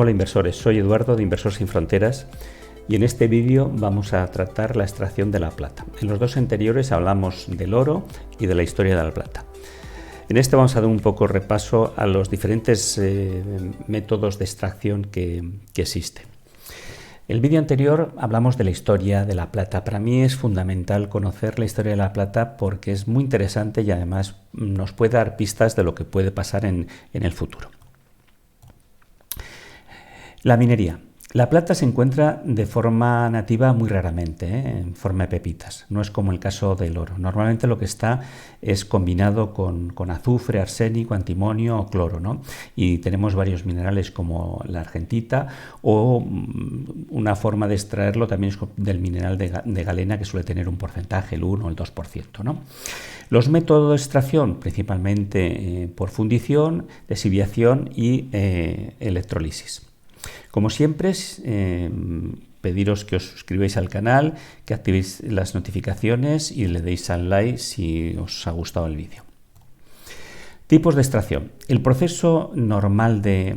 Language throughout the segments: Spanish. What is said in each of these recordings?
Hola inversores, soy Eduardo de Inversor Sin Fronteras y en este vídeo vamos a tratar la extracción de la plata. En los dos anteriores hablamos del oro y de la historia de la plata. En este vamos a dar un poco repaso a los diferentes métodos de extracción que existen. El vídeo anterior hablamos de la historia de la plata. Para mí es fundamental conocer la historia de la plata porque es muy interesante y además nos puede dar pistas de lo que puede pasar en el futuro. La minería. La plata se encuentra de forma nativa muy raramente, en forma de pepitas. No es como el caso del oro. Normalmente lo que está es combinado con azufre, arsénico, antimonio o cloro, ¿no? Y tenemos varios minerales como la argentita o una forma de extraerlo también es del mineral de galena que suele tener un porcentaje, el 1 o el 2%, ¿no? Los métodos de extracción, principalmente por fundición, desviación y electrólisis. Como siempre, pediros que os suscribáis al canal, que activéis las notificaciones y le deis al like si os ha gustado el vídeo. Tipos de extracción. El proceso normal de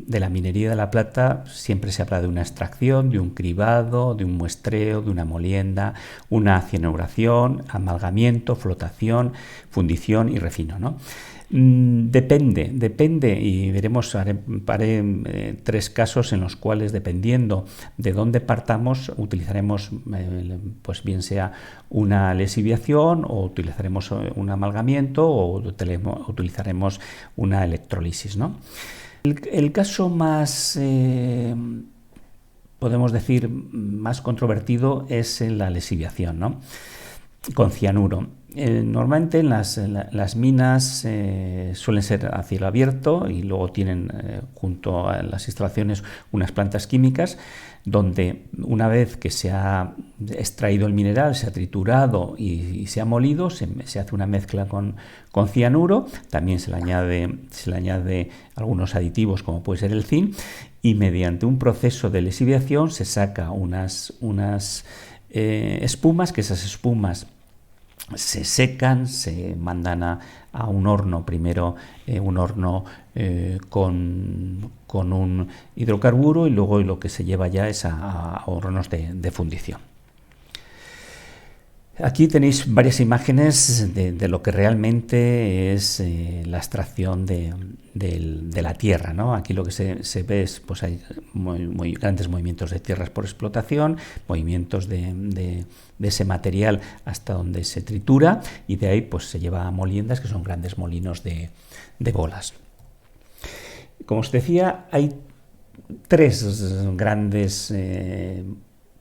la minería de la plata siempre se habla de una extracción, de un cribado, de un muestreo, de una molienda, una cianuración, amalgamiento, flotación, fundición y refino, ¿no? Depende y veremos, haré tres casos en los cuales dependiendo de dónde partamos utilizaremos pues bien sea una lesiviación o utilizaremos un amalgamiento o utilizaremos una electrólisis, ¿no? El caso más podemos decir más controvertido es en la lesiviación, ¿no? Con cianuro. Normalmente en las minas suelen ser a cielo abierto y luego tienen junto a las instalaciones unas plantas químicas donde una vez que se ha extraído el mineral, se ha triturado y se ha molido, se hace una mezcla con cianuro, también se le añade algunos aditivos como puede ser el zinc y mediante un proceso de lesiviación se saca unas espumas, que esas espumas se secan, se mandan a un horno, primero un horno con un hidrocarburo y luego lo que se lleva ya es a hornos de fundición. Aquí tenéis varias imágenes de lo que realmente es la extracción de la tierra, ¿no? Aquí lo que se ve es, pues hay muy grandes movimientos de tierras por explotación, movimientos de ese material hasta donde se tritura y de ahí pues se lleva a moliendas que son grandes molinos de bolas. Como os decía, hay tres grandes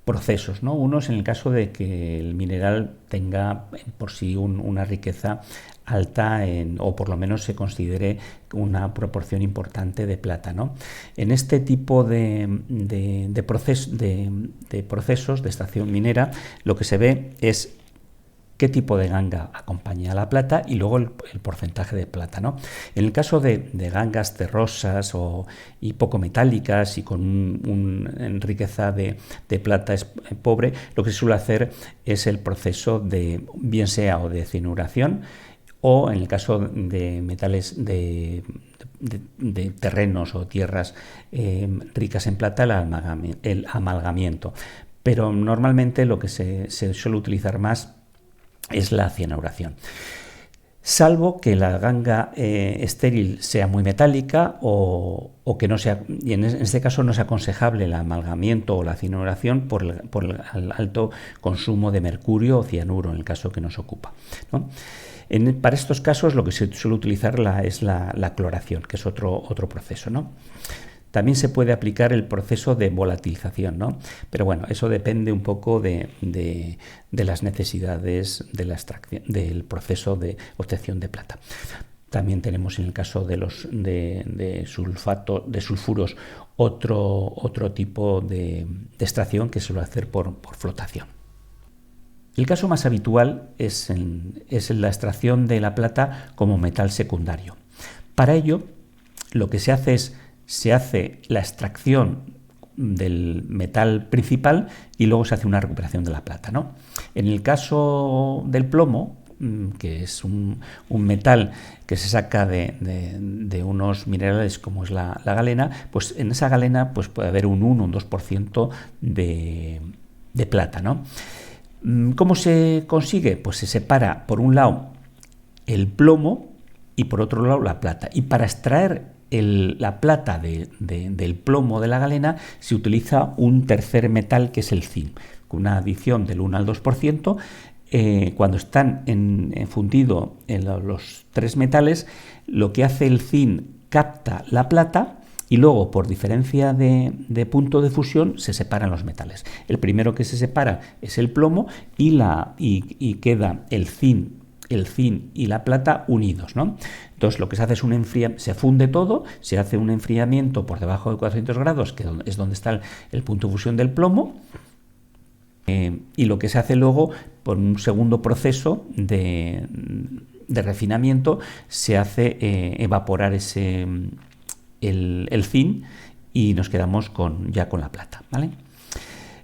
procesos, ¿no? Uno es en el caso de que el mineral tenga por sí una riqueza alta o por lo menos se considere una proporción importante de plata, ¿no? En este tipo de procesos de extracción minera lo que se ve es qué tipo de ganga acompaña a la plata y luego el porcentaje de plata, ¿no? En el caso de gangas terrosas y poco metálicas y con una riqueza de plata pobre, lo que se suele hacer es el proceso de, bien sea o de cianuración o en el caso de metales de terrenos o tierras ricas en plata, el amalgamiento. Pero normalmente lo que se suele utilizar más es la cianuración, salvo que la ganga estéril sea muy metálica o que no sea, y en este caso no es aconsejable el amalgamiento o la cianuración por el alto consumo de mercurio o cianuro en el caso que nos ocupa, ¿no? Para estos casos lo que se suele utilizar es la cloración, que es otro proceso, ¿no? También se puede aplicar el proceso de volatilización, ¿no? Pero bueno, eso depende un poco de las necesidades de la extracción, del proceso de obtención de plata. También tenemos en el caso de sulfuros otro tipo de extracción que se suele hacer por flotación. El caso más habitual es la extracción de la plata como metal secundario. Para ello, lo que se hace la extracción del metal principal y luego se hace una recuperación de la plata, ¿no? En el caso del plomo, que es un metal que se saca de unos minerales como es la galena, pues en esa galena pues puede haber un 1 o un 2% de plata, ¿no? ¿Cómo se consigue? Pues se separa por un lado el plomo y por otro lado la plata. Y para extraer la plata del plomo de la galena se utiliza un tercer metal que es el zinc, con una adición del 1 al 2%. Cuando están fundidos los tres metales, lo que hace el zinc capta la plata y luego, por diferencia de punto de fusión, se separan los metales. El primero que se separa es el plomo y queda el zinc y la plata unidos, ¿no? Entonces lo que se hace es se funde todo, se hace un enfriamiento por debajo de 400 grados, que es donde está el punto de fusión del plomo, y lo que se hace luego, por un segundo proceso de refinamiento, se hace evaporar el zinc y nos quedamos ya con la plata, ¿vale?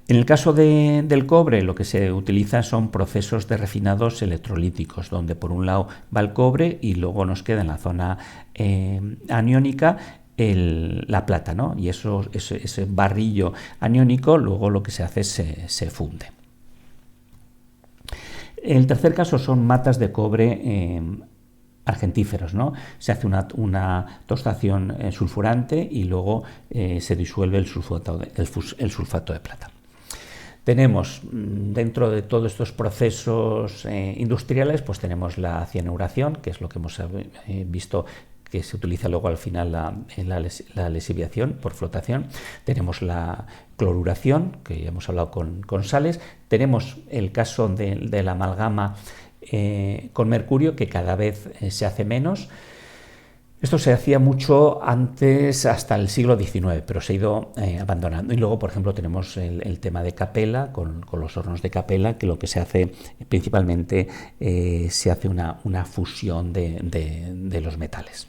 En el caso del cobre, lo que se utiliza son procesos de refinados electrolíticos, donde por un lado va el cobre y luego nos queda en la zona aniónica la plata, ¿no? Y ese barrillo aniónico luego lo que se hace es se funde. El tercer caso son matas de cobre argentíferos, ¿no? Se hace una tostación sulfurante y luego se disuelve el sulfato de plata. Tenemos, dentro de todos estos procesos industriales, pues tenemos la cianuración, que es lo que hemos visto que se utiliza luego al final la lesiviación por flotación. Tenemos la cloruración, que ya hemos hablado con sales. Tenemos el caso de la amalgama con mercurio, que cada vez se hace menos. Esto se hacía mucho antes, hasta el siglo XIX, pero se ha ido abandonando. Y luego, por ejemplo, tenemos el tema de Capella, con los hornos de Capella, que lo que se hace principalmente se hace una fusión de los metales.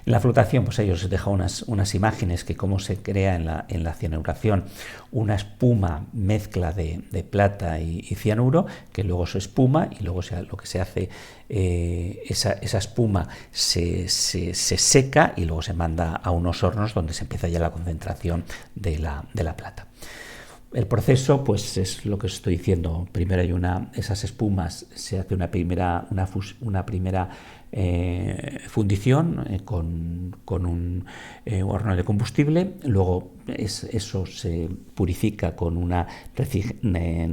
En la flotación, pues ellos os dejan unas imágenes que cómo se crea en la cianuración una espuma mezcla de plata y cianuro, que luego se espuma y luego lo que se hace, esa espuma se seca y luego se manda a unos hornos donde se empieza ya la concentración de la plata. El proceso, pues es lo que os estoy diciendo. Primero hay esas espumas, se hace una primera fundición con un horno de combustible. Luego eso se purifica con un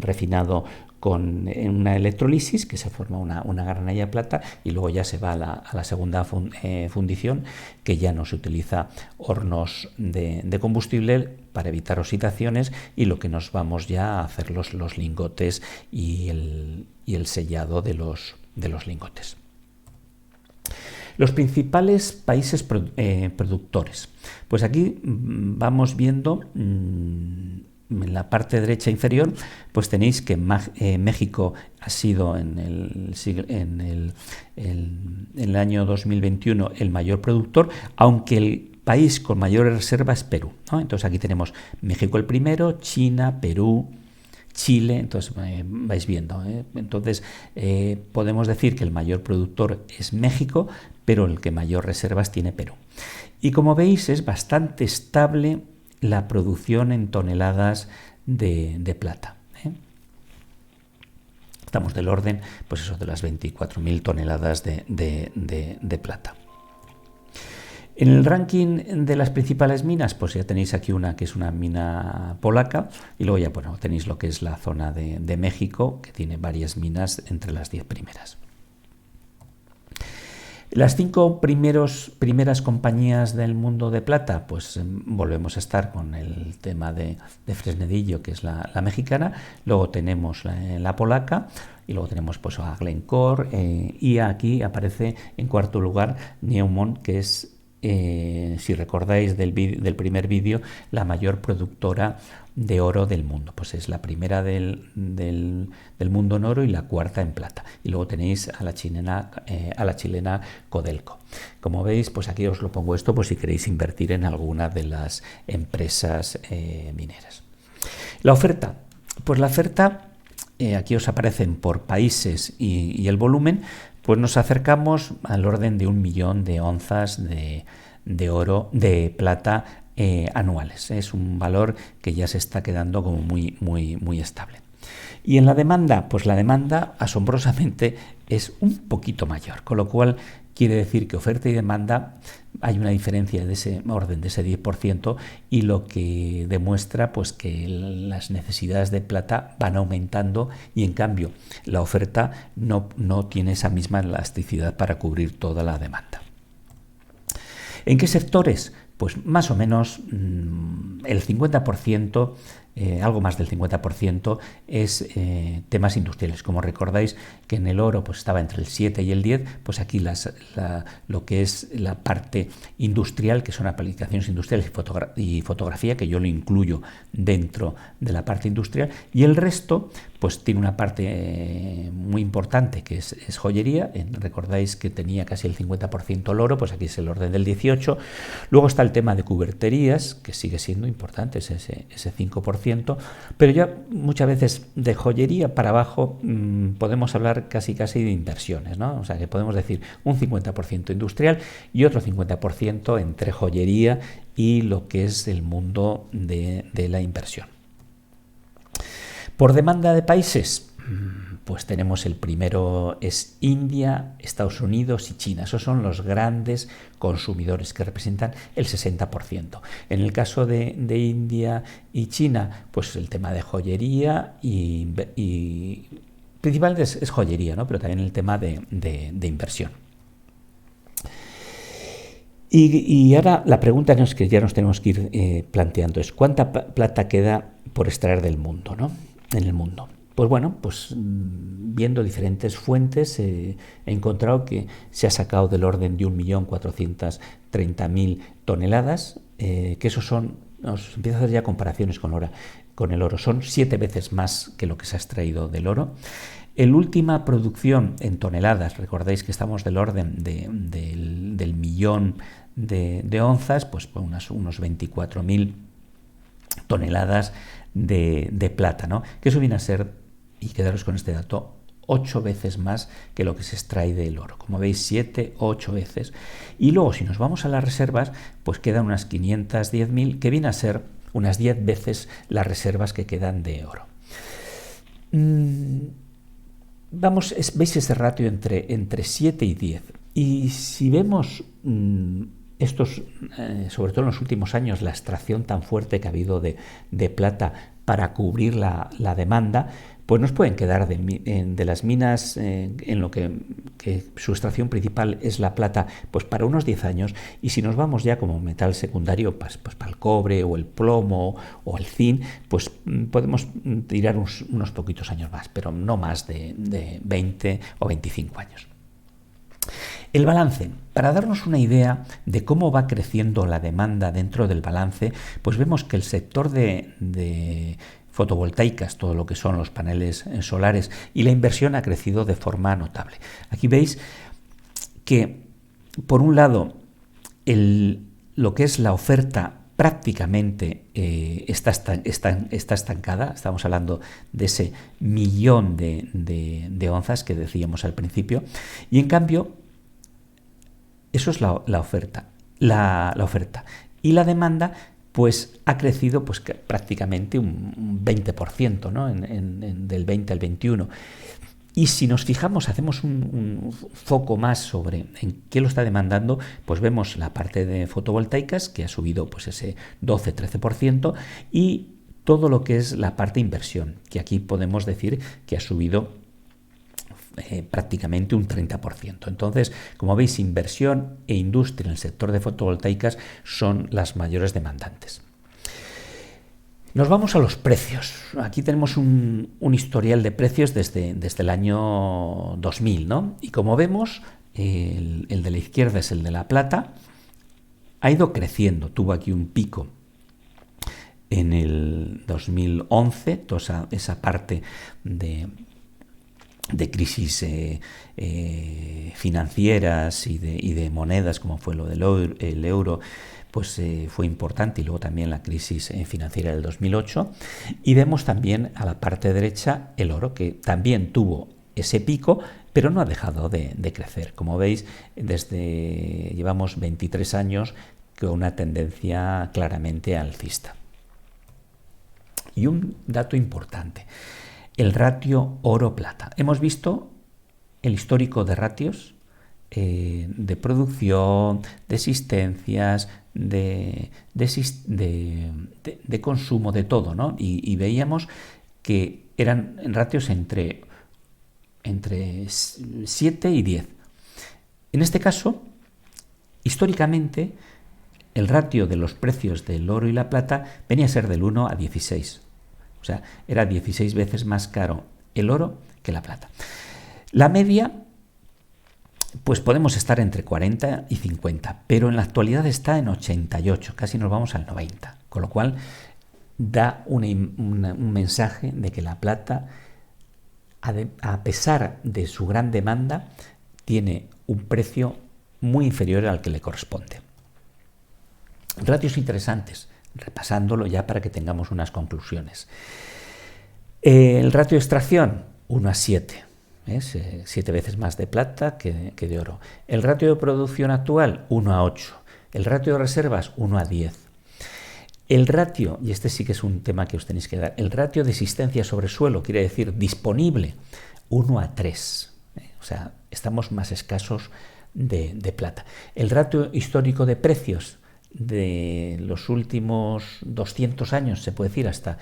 refinado con una electrolisis, que se forma una granella de plata, y luego ya se va a la segunda fundición, que ya no se utiliza hornos de combustible para evitar oxidaciones, y lo que nos vamos ya a hacer los lingotes y el sellado de los lingotes. Los principales países productores. Pues aquí vamos viendo en la parte derecha inferior, pues tenéis que México ha sido en el año 2021 el mayor productor, aunque el país con mayores reservas es Perú, ¿no? Entonces aquí tenemos México el primero, China, Perú, Chile, entonces vais viendo, ¿eh? Entonces podemos decir que el mayor productor es México, pero el que mayor reservas tiene Perú. Y como veis es bastante estable la producción en toneladas de plata, ¿eh? Estamos del orden, pues eso, de las 24.000 toneladas de plata. En el ranking de las principales minas, pues ya tenéis aquí una que es una mina polaca, y luego ya tenéis lo que es la zona de México, que tiene varias minas entre las 10 primeras. Las 5 primeras compañías del mundo de plata, pues volvemos a estar con el tema de Fresnedillo, que es la mexicana. Luego tenemos la polaca y luego tenemos pues a Glencore, y aquí aparece en cuarto lugar Newmont, que es, si recordáis del primer vídeo, la mayor productora de oro del mundo. Pues es la primera del mundo en oro y la cuarta en plata. Y luego tenéis a la chilena Codelco. Como veis, pues aquí os lo pongo esto por si queréis invertir en alguna de las empresas mineras. La oferta. Pues la oferta aquí os aparecen por países y el volumen, pues nos acercamos al orden de 1 millón de onzas de oro, de plata anuales. Es un valor que ya se está quedando como muy estable. Y en la demanda, pues la demanda asombrosamente es un poquito mayor, con lo cual quiere decir que oferta y demanda hay una diferencia de ese orden, de ese 10%, y lo que demuestra pues que las necesidades de plata van aumentando y en cambio la oferta no tiene esa misma elasticidad para cubrir toda la demanda. ¿En qué sectores? Pues más o menos el 50%, algo más del 50% es temas industriales. Como recordáis que en el oro pues estaba entre el 7 y el 10, pues aquí lo que es la parte industrial, que son aplicaciones industriales y fotografía, que yo lo incluyo dentro de la parte industrial, y el resto pues tiene una parte muy importante que es joyería. Recordáis que tenía casi el 50% el oro, pues aquí es el orden del 18%. Luego está el tema de cuberterías, que sigue siendo importante, es ese 5%, pero ya muchas veces de joyería para abajo podemos hablar casi de inversiones, ¿no? O sea que podemos decir un 50% industrial y otro 50% entre joyería y lo que es el mundo de la inversión. Por demanda de países, pues tenemos el primero es India, Estados Unidos y China. Esos son los grandes consumidores que representan el 60%. En el caso de India y China, pues el tema de joyería y principalmente es joyería, ¿no? Pero también el tema de inversión. Y ahora la pregunta que ya nos tenemos que ir planteando es ¿cuánta plata queda por extraer del mundo, ¿no? En el mundo? Pues bueno, pues viendo diferentes fuentes he encontrado que se ha sacado del orden de 1.430.000 toneladas, que esos son, os empiezo a hacer ya comparaciones con el oro, son 7 veces más que lo que se ha extraído del oro. La última producción en toneladas, recordáis que estamos del orden del millón de onzas, pues unos 24.000 toneladas de plata, ¿no? Que eso viene a ser, y quedaros con este dato, 8 veces más que lo que se extrae del oro. Como veis, 7, 8 veces. Y luego, si nos vamos a las reservas, pues quedan unas 510.000, que viene a ser unas 10 veces las reservas que quedan de oro. Veis ese ratio entre 7 y 10. Y si vemos estos, sobre todo en los últimos años, la extracción tan fuerte que ha habido de plata para cubrir la demanda, pues nos pueden quedar de las minas en lo que su extracción principal es la plata, pues para unos 10 años, y si nos vamos ya como metal secundario, pues para el cobre o el plomo o el zinc, pues podemos tirar unos poquitos años más, pero no más de 20 o 25 años. El balance, para darnos una idea de cómo va creciendo la demanda dentro del balance, pues vemos que el sector de fotovoltaicas, todo lo que son los paneles solares y la inversión ha crecido de forma notable. Aquí veis que, por un lado, lo que es la oferta prácticamente está estancada. Estamos hablando de ese millón de onzas que decíamos al principio, y en cambio eso es la oferta. La oferta y la demanda pues ha crecido pues prácticamente un 20%, ¿no? Del 20 al 21. Y si nos fijamos, hacemos un foco más sobre en qué lo está demandando, pues vemos la parte de fotovoltaicas, que ha subido pues ese 12-13%, y todo lo que es la parte de inversión, que aquí podemos decir que ha subido prácticamente un 30%. Entonces, como veis, inversión e industria en el sector de fotovoltaicas son las mayores demandantes. Nos vamos a los precios. Aquí tenemos un historial de precios desde el año 2000, ¿no? Y como vemos, el de la izquierda es el de la plata, ha ido creciendo, tuvo aquí un pico en el 2011, toda esa parte de crisis financieras y de monedas, como fue lo del el euro, pues fue importante, y luego también la crisis financiera del 2008. Y vemos también a la parte derecha el oro, que también tuvo ese pico, pero no ha dejado de crecer. Como veis, llevamos 23 años con una tendencia claramente alcista. Y un dato importante, el ratio oro-plata. Hemos visto el histórico de ratios de producción, de existencias, de consumo, de todo, ¿no? Y veíamos que eran ratios entre 7 y 10. En este caso, históricamente, el ratio de los precios del oro y la plata venía a ser del 1 a 16. O sea, era 16 veces más caro el oro que la plata. La media, pues podemos estar entre 40 y 50, pero en la actualidad está en 88, casi nos vamos al 90, con lo cual da un mensaje de que la plata, a pesar de su gran demanda, tiene un precio muy inferior al que le corresponde. Ratios interesantes, repasándolo ya para que tengamos unas conclusiones. El ratio de extracción, 1 a 7, 7 veces más de plata que de oro. El ratio de producción actual, 1 a 8. El ratio de reservas, 1 a 10. El ratio, y este sí que es un tema que os tenéis que dar, el ratio de existencia sobre suelo, quiere decir disponible, 1 a 3. O sea, estamos más escasos de plata. El ratio histórico de precios de los últimos 200 años, se puede decir, hasta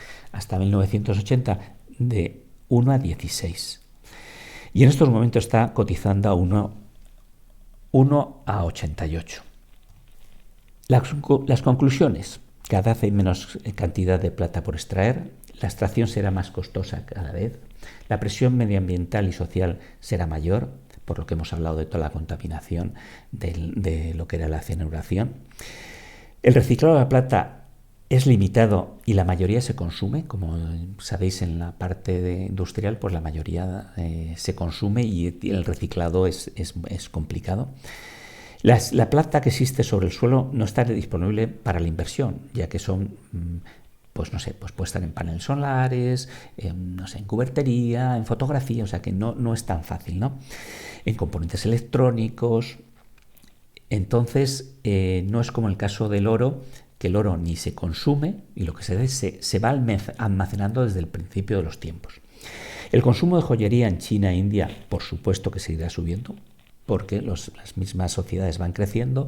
1980, de 1 a 16. Y en estos momentos está cotizando a 1 a 88. Las conclusiones: cada vez hay menos cantidad de plata por extraer, la extracción será más costosa cada vez, la presión medioambiental y social será mayor, por lo que hemos hablado de toda la contaminación de lo que era la cianuración. El reciclado de la plata es limitado y la mayoría se consume, como sabéis, en la parte industrial, pues la mayoría se consume y el reciclado es complicado. La plata que existe sobre el suelo no está disponible para la inversión, ya que son, pues no sé, pues puede estar en paneles solares, no sé, en cubertería, en fotografía, o sea que no es tan fácil, ¿no? En componentes electrónicos. Entonces, no es como el caso del oro, que el oro ni se consume y lo que se va almacenando desde el principio de los tiempos. El consumo de joyería en China e India, por supuesto que seguirá subiendo, porque las mismas sociedades van creciendo.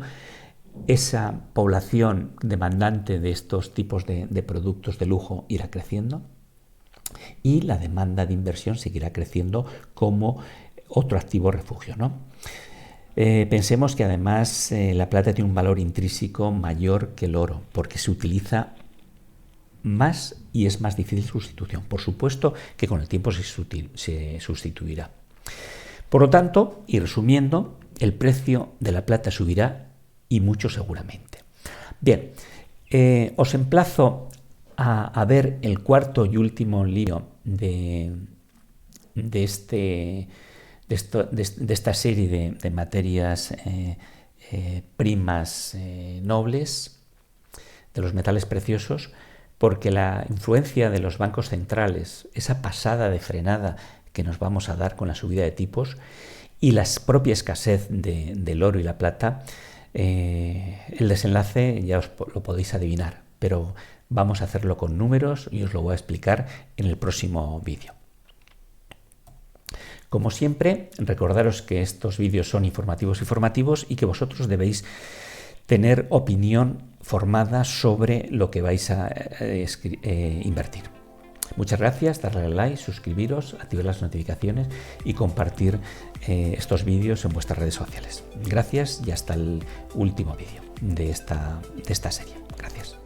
Esa población demandante de estos tipos de productos de lujo irá creciendo y la demanda de inversión seguirá creciendo como otro activo refugio, ¿no? Pensemos que además la plata tiene un valor intrínseco mayor que el oro, porque se utiliza más y es más difícil su sustitución. Por supuesto que con el tiempo se sustituirá. Por lo tanto, y resumiendo, el precio de la plata subirá y mucho seguramente. Bien, os emplazo a ver el cuarto y último libro de esta serie de materias primas nobles, de los metales preciosos, porque la influencia de los bancos centrales, esa pasada de frenada que nos vamos a dar con la subida de tipos y la propia escasez del oro y la plata, el desenlace ya os lo podéis adivinar, pero vamos a hacerlo con números y os lo voy a explicar en el próximo vídeo. Como siempre, recordaros que estos vídeos son informativos y formativos y que vosotros debéis tener opinión formada sobre lo que vais a invertir. Muchas gracias, darle al like, suscribiros, activar las notificaciones y compartir estos vídeos en vuestras redes sociales. Gracias y hasta el último vídeo de esta serie. Gracias.